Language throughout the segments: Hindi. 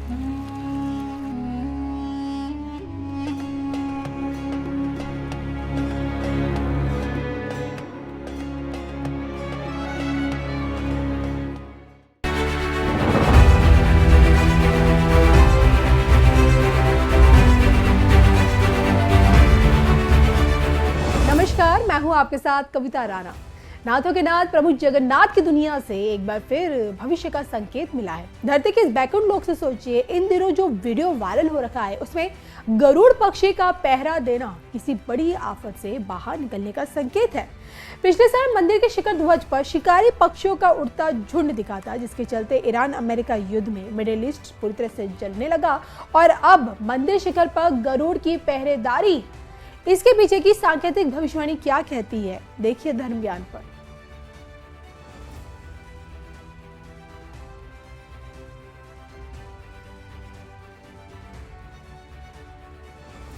नमस्कार, मैं हूं आपके साथ कविता राणा। नाथों के नाथ प्रभु जगन्नाथ की दुनिया से एक बार फिर भविष्य का संकेत मिला है। धरती के इस बैकुंठ लोक से सोचिए, इन दिनों जो वीडियो वायरल हो रखा है उसमें गरुड़ पक्षी का पहरा देना किसी बड़ी आफत से बाहर निकलने का संकेत है। पिछले साल मंदिर के शिखर ध्वज पर शिकारी पक्षियों का उड़ता झुंड दिखा था, जिसके चलते ईरान अमेरिका युद्ध में मिडिल ईस्ट पूरी तरह से जलने लगा और अब मंदिर शिखर पर गरुड़ की पहरेदारी। इसके पीछे की सांकेतिक भविष्यवाणी क्या कहती है, देखिए धर्म ज्ञान पर।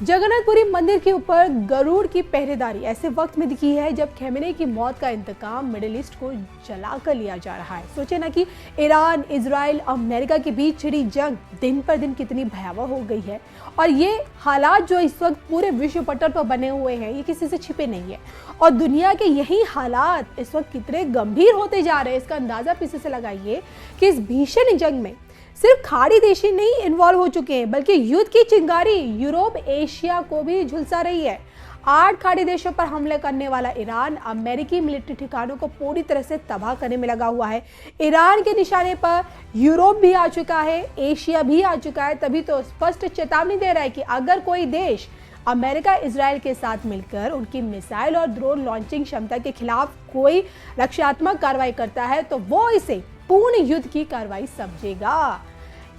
जगन्नाथपुरी मंदिर के ऊपर गरुड़ की पहरेदारी ऐसे वक्त में दिखी है जब खमेनी की मौत का इंतकाम मिडिल ईस्ट को जलाकर लिया जा रहा है। सोचे ना कि ईरान, इजराइल, अमेरिका के बीच छिड़ी जंग दिन पर दिन कितनी भयावह हो गई है और ये हालात जो इस वक्त पूरे विश्व पटल पर बने हुए हैं, ये किसी से छिपे नहीं है। और दुनिया के यही हालात इस वक्त कितने गंभीर होते जा रहे हैं, इसका अंदाजा पीछे से लगाइए कि इस भीषण जंग में सिर्फ खाड़ी देश ही नहीं इन्वॉल्व हो चुके हैं, बल्कि युद्ध की चिंगारी यूरोप, एशिया को भी झुलसा रही है। 8 खाड़ी देशों पर हमले करने वाला ईरान अमेरिकी मिलिट्री ठिकानों को पूरी तरह से तबाह करने में लगा हुआ है। ईरान के निशाने पर यूरोप भी आ चुका है, एशिया भी आ चुका है। तभी तो स्पष्ट चेतावनी दे रहा है कि अगर कोई देश अमेरिका, इजराइल के साथ मिलकर उनकी मिसाइल और ड्रोन लॉन्चिंग क्षमता के खिलाफ कोई रक्षात्मक कार्रवाई करता है तो वो इसे पूर्ण युद्ध की कार्रवाई समझेगा।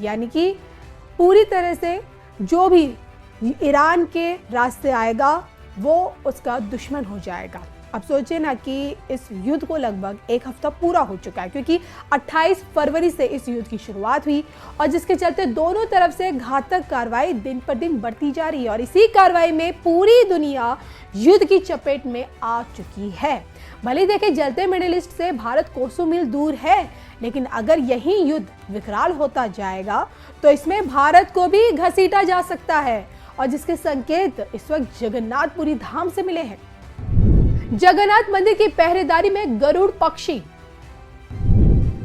यानी कि पूरी तरह से जो भी ईरान के रास्ते आएगा वो उसका दुश्मन हो जाएगा। अब सोचिए ना कि इस युद्ध को लगभग 1 हफ्ता पूरा हो चुका है, क्योंकि 28 फरवरी से इस युद्ध की शुरुआत हुई और जिसके चलते दोनों तरफ से घातक कार्रवाई दिन पर दिन बढ़ती जा रही है और इसी कार्रवाई में पूरी दुनिया युद्ध की चपेट में आ चुकी है। भले देखे जलते मिडिल ईस्ट से भारत कोसों मील दूर है, लेकिन अगर यही युद्ध विकराल होता जाएगा तो इसमें भारत को भी घसीटा जा सकता है और जिसके संकेत इस वक्त जगन्नाथपुरी धाम से मिले हैं। जगन्नाथ मंदिर की पहरेदारी में गरुड़ पक्षी,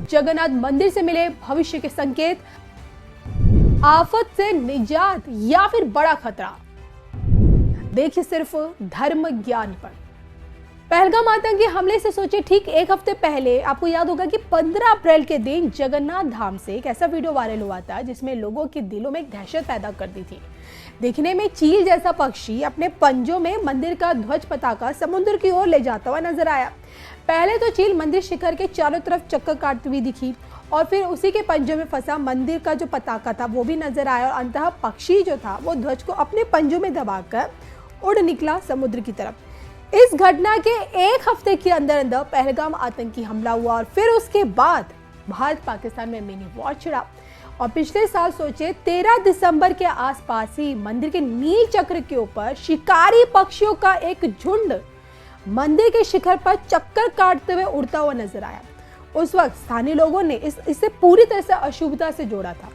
जगन्नाथ मंदिर से मिले भविष्य के संकेत, आफत से निजात या फिर बड़ा खतरा। देखिए सिर्फ धर्म ज्ञान पर। पहलगाम आतंकी हमले से सोचिए ठीक 1 हफ्ते पहले आपको याद होगा कि 15 अप्रैल के दिन जगन्नाथ धाम से एक ऐसा वीडियो वायरल हुआ था जिसमें लोगों के दिलों में एक दहशत पैदा कर दी थी। देखने में चील जैसा पक्षी अपने पंजों में मंदिर का ध्वज पताका समुद्र की ओर ले जाता हुआ नजर आया। पहले तो चील मंदिर शिखर के चारों तरफ चक्कर काटती हुई दिखी और फिर उसी के पंजों में फंसा मंदिर का जो पताका था वो भी नजर आया और अंततः पक्षी जो था वो ध्वज को अपने पंजों में दबाकर उड़ निकला समुद्र की तरफ। इस घटना के 1 हफ्ते के अंदर अंदर पहलगाम आतंकी हमला हुआ और फिर उसके बाद भारत पाकिस्तान में मिनी वॉर छिड़ा और पिछले साल सोचे 13 दिसंबर के आसपास ही मंदिर के नील चक्र के ऊपर शिकारी पक्षियों का एक झुंड मंदिर के शिखर पर चक्कर काटते हुए उड़ता हुआ नजर आया। उस वक्त स्थानीय लोगों ने इसे पूरी तरह से अशुभता से जोड़ा था।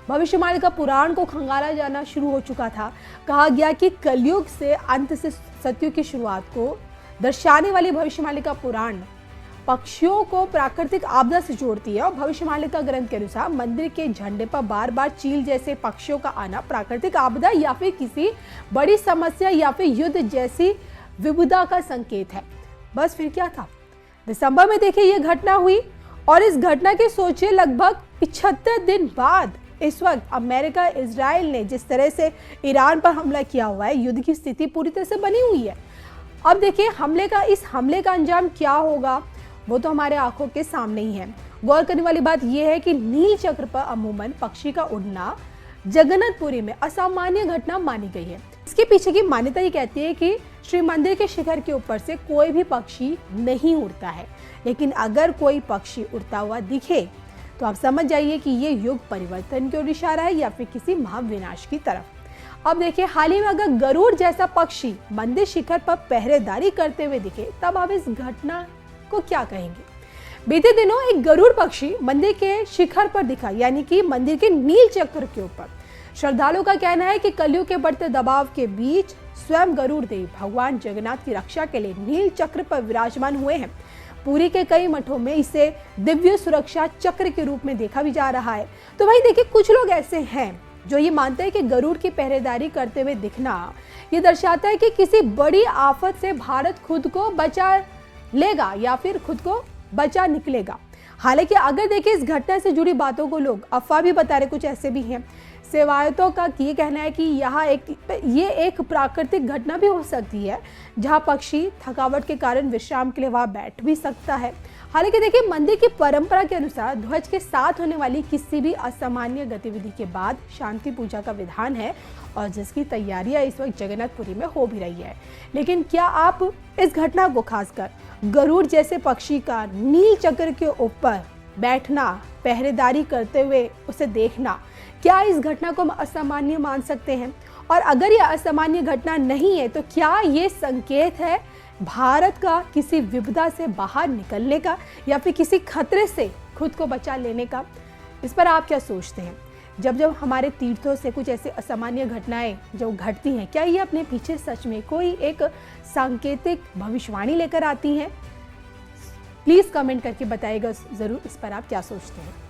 भविष्यवाणी का पुराण को खंगाला जाना शुरू हो चुका था। कहा गया कि कलयुग से अंत से सतयुग की शुरुआत को दर्शाने वाली भविष्यवाणी का पुराण पक्षियों को प्राकृतिक आपदा से जोड़ती है और भविष्यवाणी का ग्रंथ के अनुसार मंदिर के झंडे पर बार बार चील जैसे पक्षियों का आना प्राकृतिक आपदा या फिर किसी बड़ी समस्या या फिर युद्ध जैसी विपदा का संकेत है। बस फिर क्या था, दिसंबर में देखिए ये घटना हुई और इस घटना के सोचे लगभग 75 दिन बाद इस वक्त अमेरिका, इजराइल ने जिस तरह से ईरान पर हमला किया हुआ है, युद्ध की स्थिति पूरी तरह से बनी हुई है। अब देखिए इस हमले का अंजाम क्या होगा वो तो हमारे आंखों के सामने ही है। गौर करने वाली बात यह है कि नील चक्र पर अमूमन पक्षी का उड़ना जगन्नाथपुरी में असामान्य घटना मानी गई है। इसके पीछे की मान्यता ये कहती है कि श्री मंदिर के शिखर के ऊपर से कोई भी पक्षी नहीं उड़ता है, लेकिन अगर कोई पक्षी उड़ता हुआ दिखे तो आप समझ जाइए कि ये युग परिवर्तन की ओर इशारा है या फिर किसी महाविनाश की तरफ। अब देखिए, हाल ही में अगर गरुड़ जैसा पक्षी मंदिर शिखर पर पहरेदारी करते हुए दिखे तब आप इस घटना को क्या कहेंगे? बीते दिनों एक गरुड़ पक्षी मंदिर के शिखर पर दिखा, यानी कि मंदिर के नील चक्र के ऊपर। श्रद्धालुओं का कहना है कि कलयुग के बढ़ते दबाव के बीच स्वयं गरुड़ देव भगवान जगन्नाथ की रक्षा के लिए नील चक्र पर विराजमान हुए हैं। पुरी के कई मठों में इसे दिव्य सुरक्षा चक्र के रूप में देखा भी जा रहा है। तो वही देखिए, कुछ लोग ऐसे हैं जो ये मानते हैं कि गरुड़ की पहरेदारी करते हुए दिखना ये दर्शाता है कि किसी बड़ी आफत से भारत खुद को बचा लेगा या फिर खुद को बचा निकलेगा। हालांकि अगर देखिए, इस घटना से जुड़ी बातों को लोग अफवाह भी बता रहे, कुछ ऐसे भी हैं। सेवायतों का ये कहना है कि ये एक प्राकृतिक घटना भी हो सकती है, जहां पक्षी थकावट के कारण विश्राम के लिए वहां बैठ भी सकता है। हालांकि देखिए, मंदिर की परंपरा के अनुसार ध्वज के साथ होने वाली किसी भी असामान्य गतिविधि के बाद शांति पूजा का विधान है, और जिसकी तैयारियां इस वक्त जगन्नाथपुरी में हो भी रही है। लेकिन क्या आप इस घटना को, खासकर गरुड़ जैसे पक्षी का नील चक्र के ऊपर बैठना, पहरेदारी करते हुए उसे देखना, क्या इस घटना को हम असामान्य मान सकते हैं? और अगर यह असामान्य घटना नहीं है, तो क्या ये संकेत है भारत का किसी विपदा से बाहर निकलने का, या फिर किसी खतरे से खुद को बचा लेने का? इस पर आप क्या सोचते हैं? जब जब हमारे तीर्थों से कुछ ऐसी असामान्य घटनाएं जो घटती हैं, क्या ये अपने पीछे सच में कोई एक सांकेतिक भविष्यवाणी लेकर आती हैं? प्लीज़ कमेंट करके बताइएगा ज़रूर, इस पर आप क्या सोचते हैं।